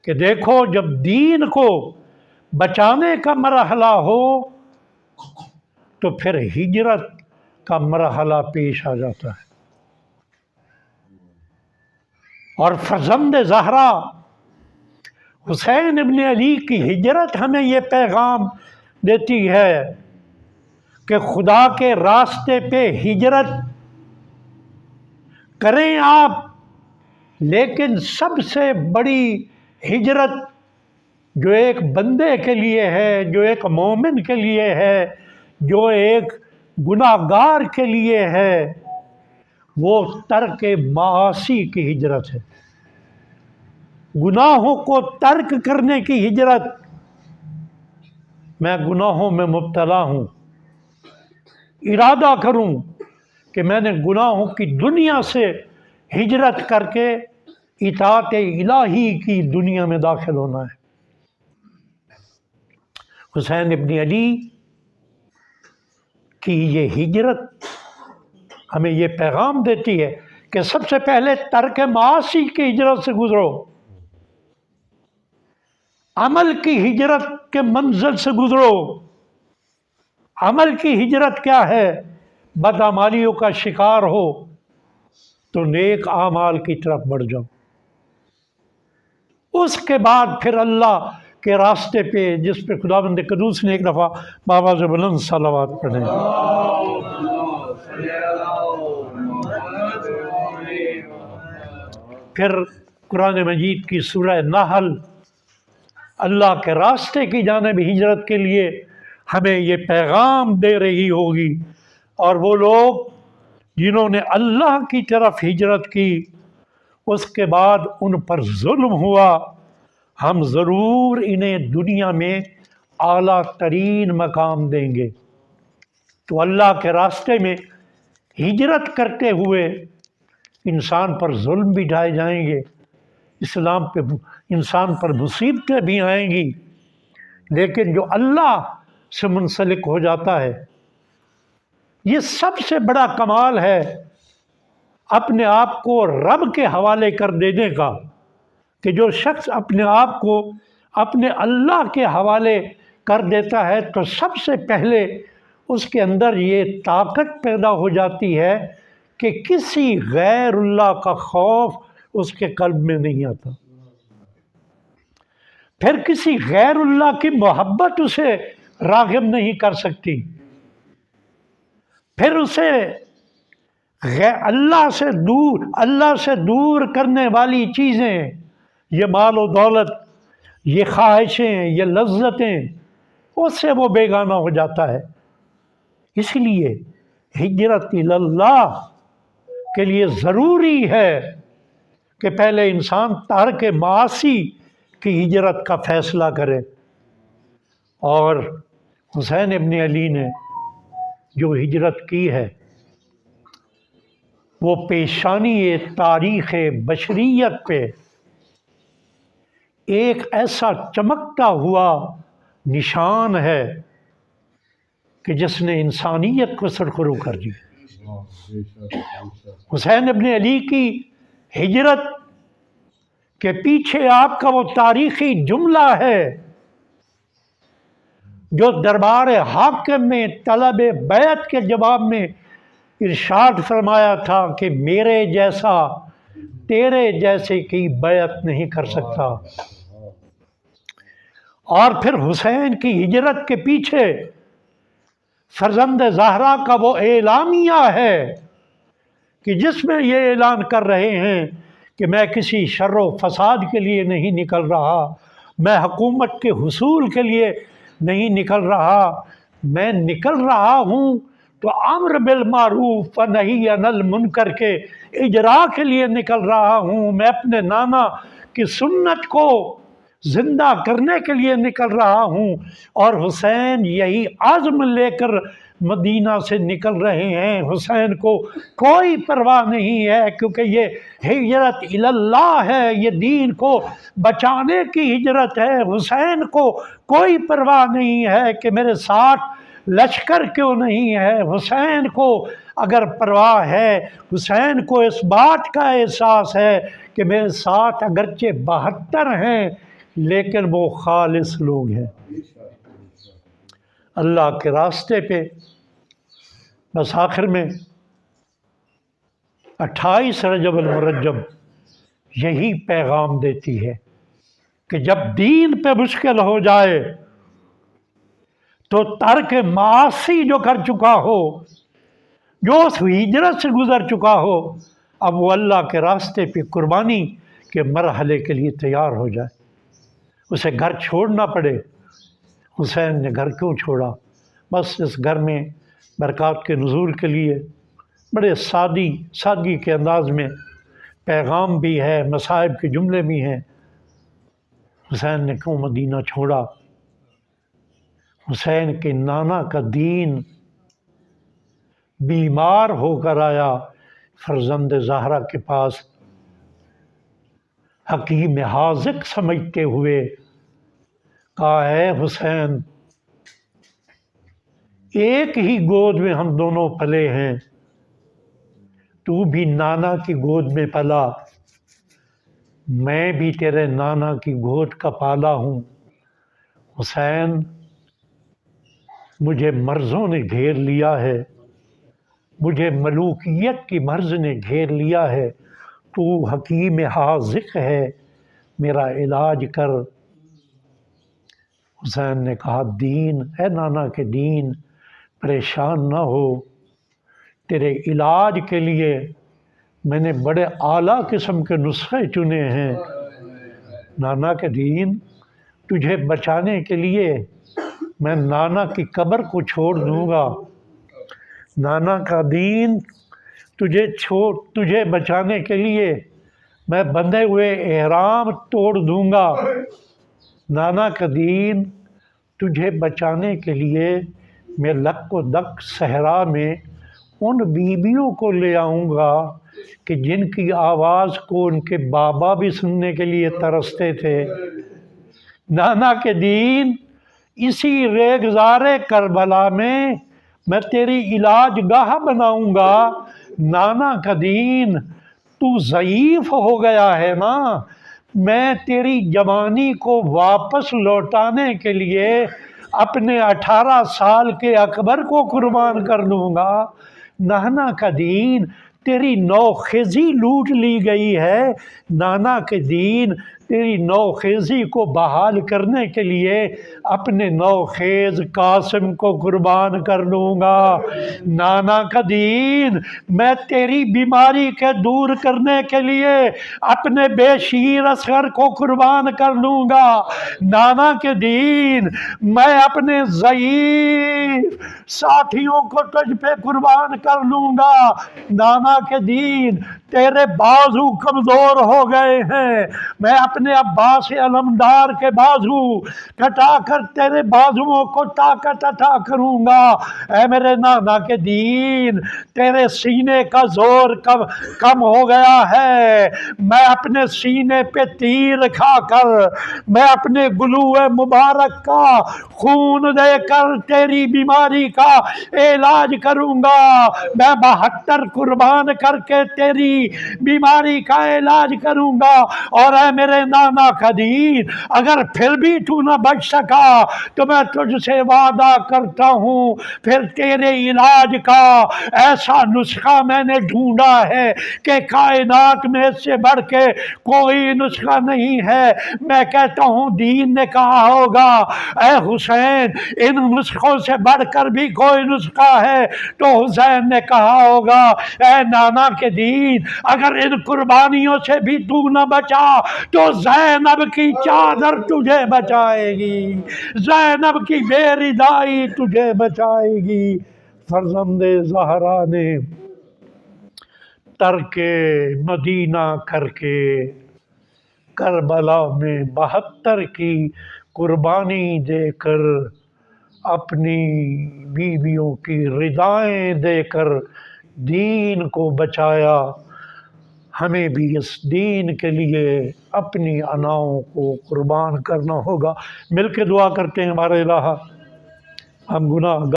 کہ دیکھو جب دین کو بچانے کا مرحلہ ہو تو پھر ہجرت کا مرحلہ پیش آ جاتا ہے۔ اور فرزند زہرا حسین ابن علی کی ہجرت ہمیں یہ پیغام دیتی ہے کہ خدا کے راستے پہ ہجرت کریں آپ، لیکن سب سے بڑی ہجرت جو ایک بندے کے لیے ہے، جو ایک مومن کے لیے ہے، جو ایک گناہ گار کے لیے ہے، وہ ترک معاصی کی ہجرت ہے، گناہوں کو ترک کرنے کی ہجرت۔ میں گناہوں میں مبتلا ہوں، ارادہ کروں کہ میں نے گناہوں کی دنیا سے ہجرت کر کے اطاعت الہی کی دنیا میں داخل ہونا ہے۔ حسین ابن علی کی یہ ہجرت ہمیں یہ پیغام دیتی ہے کہ سب سے پہلے ترک معاصی کی ہجرت سے گزرو، عمل کی ہجرت کے منزل سے گزرو۔ عمل کی ہجرت کیا ہے؟ بدعمالیوں کا شکار ہو تو نیک اعمال کی طرف بڑھ جاؤ، اس کے بعد پھر اللہ کے راستے پہ، جس پہ خداوند قدوس نے ایک دفعہ بابا سے بلند صلوات پڑھیں۔ پھر قرآن مجید کی سورہ نحل اللہ کے راستے کی جانب ہجرت کے لیے ہمیں یہ پیغام دے رہی ہوگی، اور وہ لوگ جنہوں نے اللہ کی طرف ہجرت کی اس کے بعد ان پر ظلم ہوا، ہم ضرور انہیں دنیا میں اعلیٰ ترین مقام دیں گے۔ تو اللہ کے راستے میں ہجرت کرتے ہوئے انسان پر ظلم بھی ڈھائے جائیں گے، اسلام پہ انسان پر مصیبتیں بھی آئیں گی، لیکن جو اللہ سے منسلک ہو جاتا ہے، یہ سب سے بڑا کمال ہے اپنے آپ کو رب کے حوالے کر دینے کا، کہ جو شخص اپنے آپ کو اپنے اللہ کے حوالے کر دیتا ہے تو سب سے پہلے اس کے اندر یہ طاقت پیدا ہو جاتی ہے کہ کسی غیر اللہ کا خوف اس کے قلب میں نہیں آتا، پھر کسی غیر اللہ کی محبت اسے راغب نہیں کر سکتی، پھر اسے اللہ سے دور کرنے والی چیزیں، یہ مال و دولت، یہ خواہشیں، یہ لذتیں، اس سے وہ بیگانہ ہو جاتا ہے۔ اس لیے ہجرت اللہ کے لیے ضروری ہے کہ پہلے انسان ترک معاصی کی ہجرت کا فیصلہ کرے، اور حسین ابن علی نے جو ہجرت کی ہے وہ پیشانی تاریخ بشریت پہ ایک ایسا چمکتا ہوا نشان ہے کہ جس نے انسانیت کو سرخرو کر دیا۔ حسین ابن علی کی ہجرت کے پیچھے آپ کا وہ تاریخی جملہ ہے جو دربار حاکم میں طلب بیعت کے جواب میں ارشاد فرمایا تھا کہ میرے جیسا تیرے جیسے کی بیعت نہیں کر سکتا۔ اور پھر حسین کی ہجرت کے پیچھے فرزند زہرا کا وہ اعلامیہ ہے کہ جس میں یہ اعلان کر رہے ہیں کہ میں کسی شر و فساد کے لیے نہیں نکل رہا، میں حکومت کے حصول کے لیے نہیں نکل رہا، میں نکل رہا ہوں تو امر بالمعروف و نہی عن المنکر کے اجرا کے لیے نکل رہا ہوں، میں اپنے نانا کی سنت کو زندہ کرنے کے لیے نکل رہا ہوں۔ اور حسین یہی عزم لے کر مدینہ سے نکل رہے ہیں۔ حسین کو کوئی پرواہ نہیں ہے، کیونکہ یہ ہجرت اللہ ہے، یہ دین کو بچانے کی ہجرت ہے۔ حسین کو کوئی پرواہ نہیں ہے کہ میرے ساتھ لشکر کیوں نہیں ہے۔ حسین کو اگر پرواہ ہے، حسین کو اس بات کا احساس ہے کہ میرے ساتھ اگرچہ 72 ہیں لیکن وہ خالص لوگ ہیں اللہ کے راستے پہ۔ بس آخر میں 28 رجب المرجب یہی پیغام دیتی ہے کہ جب دین پہ مشکل ہو جائے تو ترک معاصی جو کر چکا ہو، جو اس ہجرت سے گزر چکا ہو، اب وہ اللہ کے راستے پہ قربانی کے مرحلے کے لیے تیار ہو جائے، اسے گھر چھوڑنا پڑے۔ حسین نے گھر کیوں چھوڑا؟ بس اس گھر میں برکات کے نزول کے لیے بڑے سادگی کے انداز میں پیغام بھی ہے، مصائب کے جملے بھی ہیں۔ حسین نے کیوں مدینہ چھوڑا؟ حسین کے نانا کا دین بیمار ہو کر آیا فرزند زہرا کے پاس، حکیم حاذق سمجھتے ہوئے کہا ہے حسین ایک ہی گود میں ہم دونوں پلے ہیں، تو بھی نانا کی گود میں پلا، میں بھی تیرے نانا کی گود کا پالا ہوں۔ حسین مجھے مرضوں نے گھیر لیا ہے، مجھے ملوکیت کی مرض نے گھیر لیا ہے، تو حکیم حاذق ہے، میرا علاج کر۔ حسین نے کہا دین اے نانا کے دین، پریشان نہ ہو، تیرے علاج کے لیے میں نے بڑے اعلیٰ قسم کے نسخے چنے ہیں۔ نانا کے دین، تجھے بچانے کے لیے میں نانا کی قبر کو چھوڑ دوں گا۔ نانا کا دین، تجھے بچانے کے لیے میں بندھے ہوئے احرام توڑ دوں گا۔ نانا کا دین، تجھے بچانے کے لیے میں لک و دک صحرا میں ان بیویوں کو لے آؤں گا کہ جن کی آواز کو ان کے بابا بھی سننے کے لیے ترستے تھے۔ نانا کے دین، اسی ریگزار کربلا میں تیری علاج گاہ بناؤں گا۔ نانا کا دین، تو ضعیف ہو گیا ہے نا، میں تیری جوانی کو واپس لوٹانے کے لیے اپنے 18 سال کے اکبر کو قربان کر لوں گا۔ نانا کا دین، تیری نوخیزی لوٹ لی گئی ہے، نانا کے دین تیری نوخیزی کو بحال کرنے کے لیے اپنے نوخیز قاسم کو قربان کر لوں گا۔ نانا کا دین، میں تیری بیماری کے دور کرنے کے لیے اپنے بے شیر اصغر کو قربان کر لوں گا۔ نانا کے دین، میں اپنے ضعیف ساتھیوں کو تجھ پہ قربان کر لوں گا۔ نانا کے دین، تیرے بازو کمزور ہو گئے ہیں، میں اپنے عباس علمدار کے بازو کٹا کر تیرے بازوؤں کو طاقت عطا کروں گا۔ اے میرے نانا کے دین، تیرے سینے کا زور کم ہو گیا ہے، میں اپنے سینے پہ تیر کھا کر، میں اپنے گلوئے مبارک کا خون دے کر تیری بیماری کا علاج کروں گا۔ میں 72 قربان کر کے تیری بیماری کا علاج کروں گا۔ اور اے میرے نانا کا دین، اگر پھر بھی تو نہ بچ سکا تو میں تجھ سے وعدہ کرتا ہوں پھر تیرے علاج کا ایسا نسخہ میں نے ڈھونڈا ہے کہ کائنات میں اس سے بڑھ کے کوئی نسخہ نہیں ہے۔ میں کہتا ہوں دین نے کہا ہوگا اے حسین ان نسخوں سے بڑھ کر بھی کوئی نسخہ ہے، تو حسین نے کہا ہوگا اے نانا کے دین، اگر ان قربانیوں سے بھی تو نہ بچا تو زینب کی چادر تجھے بچائے گی، زینب کی بے ردائی تجھے بچائے گی۔ فرزند زہرا نے ترک مدینہ کر کے کربلا میں 72 کی قربانی دے کر، اپنی بیویوں کی ردائیں دے کر دین کو بچایا۔ ہمیں بھی اس دین کے لیے اپنی اناؤں کو قربان کرنا ہوگا۔ مل کے دعا کرتے ہیں ہمارے الہ، ہم گناہ